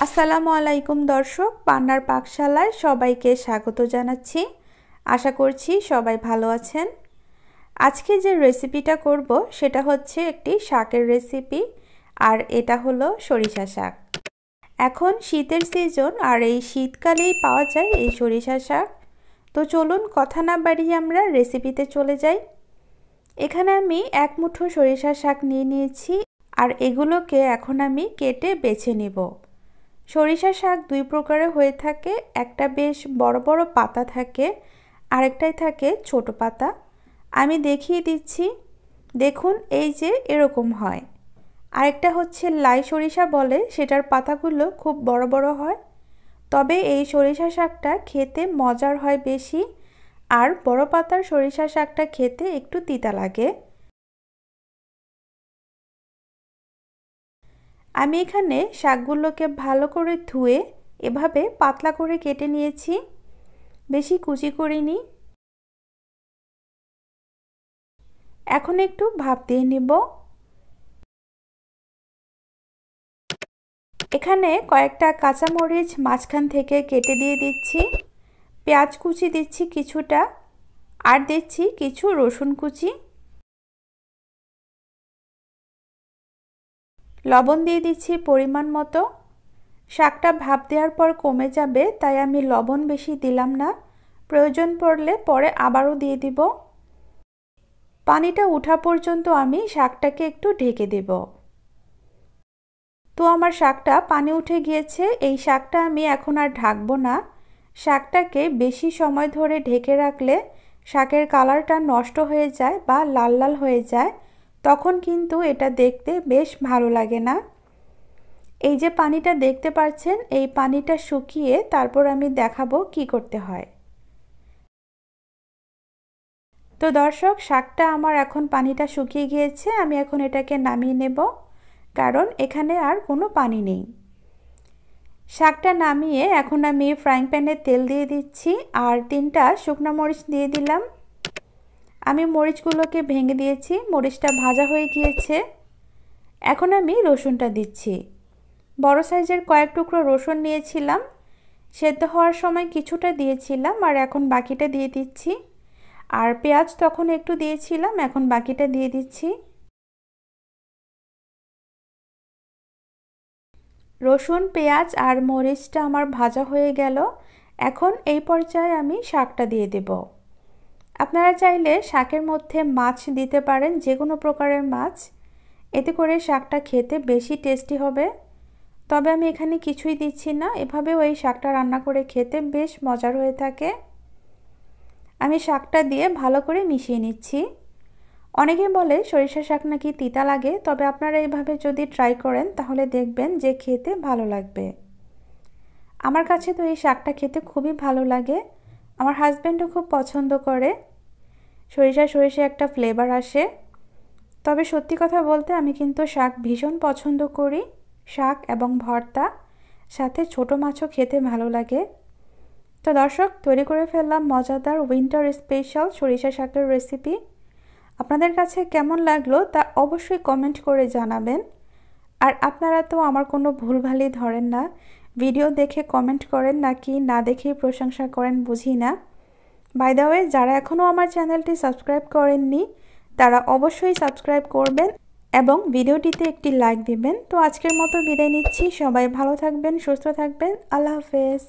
আসসালামু আলাইকুম দর্শক, পান্নার পাকশালায় সবাইকে স্বাগত জানাচ্ছি। আশা করছি সবাই ভালো আছেন। আজকে যে রেসিপিটা করব সেটা হচ্ছে একটি শাকের রেসিপি, আর এটা হলো সরিষা শাক। এখন শীতের সিজন, আর এই শীতকালেই পাওয়া যায় এই সরিষা শাক। তো চলুন কথা না বাড়িয়ে আমরা রেসিপিতে চলে যাই। এখানে আমি এক মুঠো সরিষা শাক নিয়ে নিয়েছি, আর এগুলোকে এখন আমি কেটে বেছে নেব। সরিষা শাক দুই প্রকারের হয়ে থাকে, একটা বেশ বড় বড় পাতা থাকে, আরেকটাই থাকে ছোট পাতা। আমি দেখিয়ে দিচ্ছি, দেখুন এই যে এরকম হয়। আরেকটা হচ্ছে লাই সরিষা বলে, সেটার পাতাগুলো খুব বড় বড় হয়। তবে এই সরিষা শাকটা খেতে মজার হয় বেশি, আর বড় পাতার সরিষা শাকটা খেতে একটু তিতা লাগে। আমি এখানে শাকগুলোকে ভালো করে ধুয়ে এভাবে পাতলা করে কেটে নিয়েছি, বেশি কুচি করিনি। এখন একটু ভাপ দিয়ে নিব। এখানে কয়েকটা কাঁচামরিচ মাঝখান থেকে কেটে দিয়ে দিচ্ছি, পেঁয়াজ কুচি দিচ্ছি কিছুটা, আর দিচ্ছি কিছু রসুন কুচি, লবণ দিয়ে দিচ্ছি পরিমাণ মতো। শাকটা ভাপ দেওয়ার পর কমে যাবে, তাই আমি লবণ বেশি দিলাম না, প্রয়োজন পড়লে পরে আবারও দিয়ে দিব। পানিটা ওঠা পর্যন্ত আমি শাকটাকে একটু ঢেকে দেব। তো আমার শাকটা পানি উঠে গিয়েছে, এই শাকটা আমি এখন আর ঢাকবো না। শাকটাকে বেশি সময় ধরে ঢেকে রাখলে শাকের কালারটা নষ্ট হয়ে যায় বা লাল লাল হয়ে যায়, তখন কিন্তু এটা দেখতে বেশ ভালো লাগে না। এই যে পানিটা দেখতে পাচ্ছেন, এই পানিটা শুকিয়ে তারপর আমি দেখাবো কি করতে হয়। তো দর্শক, শাকটা আমার এখন পানিটা শুকিয়ে গিয়েছে, আমি এখন এটাকে নামিয়ে নেব, কারণ এখানে আর কোনো পানি নেই। শাকটা নামিয়ে এখন আমি ফ্রাইং প্যানে তেল দিয়ে দিচ্ছি, আর 3টা শুকনো মরিচ দিয়ে দিলাম। আমি মরিচগুলোকে ভেঙে দিয়েছি, মরিচটা ভাজা হয়ে গিয়েছে। এখন আমি রসুনটা দিচ্ছি। বড় সাইজের কয়েক টুকরো রসুন নিয়েছিলাম, সেদ্ধ হওয়ার সময় কিছুটা দিয়েছিলাম, আর এখন বাকিটা দিয়ে দিচ্ছি। আর পেঁয়াজ তখন একটু দিয়েছিলাম, এখন বাকিটা দিয়ে দিচ্ছি। রসুন, পেঁয়াজ আর মরিচটা আমার ভাজা হয়ে গেল। এখন এই পর্যায়ে আমি শাকটা দিয়ে দেব। আপনারা চাইলে শাকের মধ্যে মাছ দিতে পারেন, যে কোনো প্রকারের মাছ, এতে করে শাকটা খেতে বেশি টেস্টি হবে। তবে আমি এখানে কিছুই দিচ্ছি না, এভাবেও এই শাকটা রান্না করে খেতে বেশ মজার হয়ে থাকে। আমি শাকটা দিয়ে ভালো করে মিশিয়ে নিচ্ছি। অনেকে বলে সরিষা শাক নাকি তিতা লাগে, তবে আপনারা এইভাবে যদি ট্রাই করেন তাহলে দেখবেন যে খেতে ভালো লাগবে। আমার কাছে তো এই শাকটা খেতে খুবই ভালো লাগে, আমার হাজব্যান্ডও খুব পছন্দ করে। সরিষা একটা ফ্লেভার আসে। তবে সত্যি কথা বলতে আমি কিন্তু শাক ভীষণ পছন্দ করি, শাক এবং ভর্তা, সাথে ছোট মাছও খেতে ভালো লাগে। তো দর্শক, তৈরি করে ফেললাম মজাদার উইন্টার স্পেশাল সরিষা শাকের রেসিপি। আপনাদের কাছে কেমন লাগলো তা অবশ্যই কমেন্ট করে জানাবেন। আর আপনারা তো আমার কোনো ভুলভালই ধরেন না, ভিডিও দেখে কমেন্ট করেন নাকি না দেখেই প্রশংসা করেন বুঝি না। বাই দ্য ওয়ে, যারা এখনও আমার চ্যানেলটি সাবস্ক্রাইব করেননি তারা অবশ্যই সাবস্ক্রাইব করবেন এবং ভিডিওটিতে একটি লাইক দিবেন। তো আজকের মতো বিদায় নিচ্ছি, সবাই ভালো থাকবেন, সুস্থ থাকবেন, আল্লাহ হাফেজ।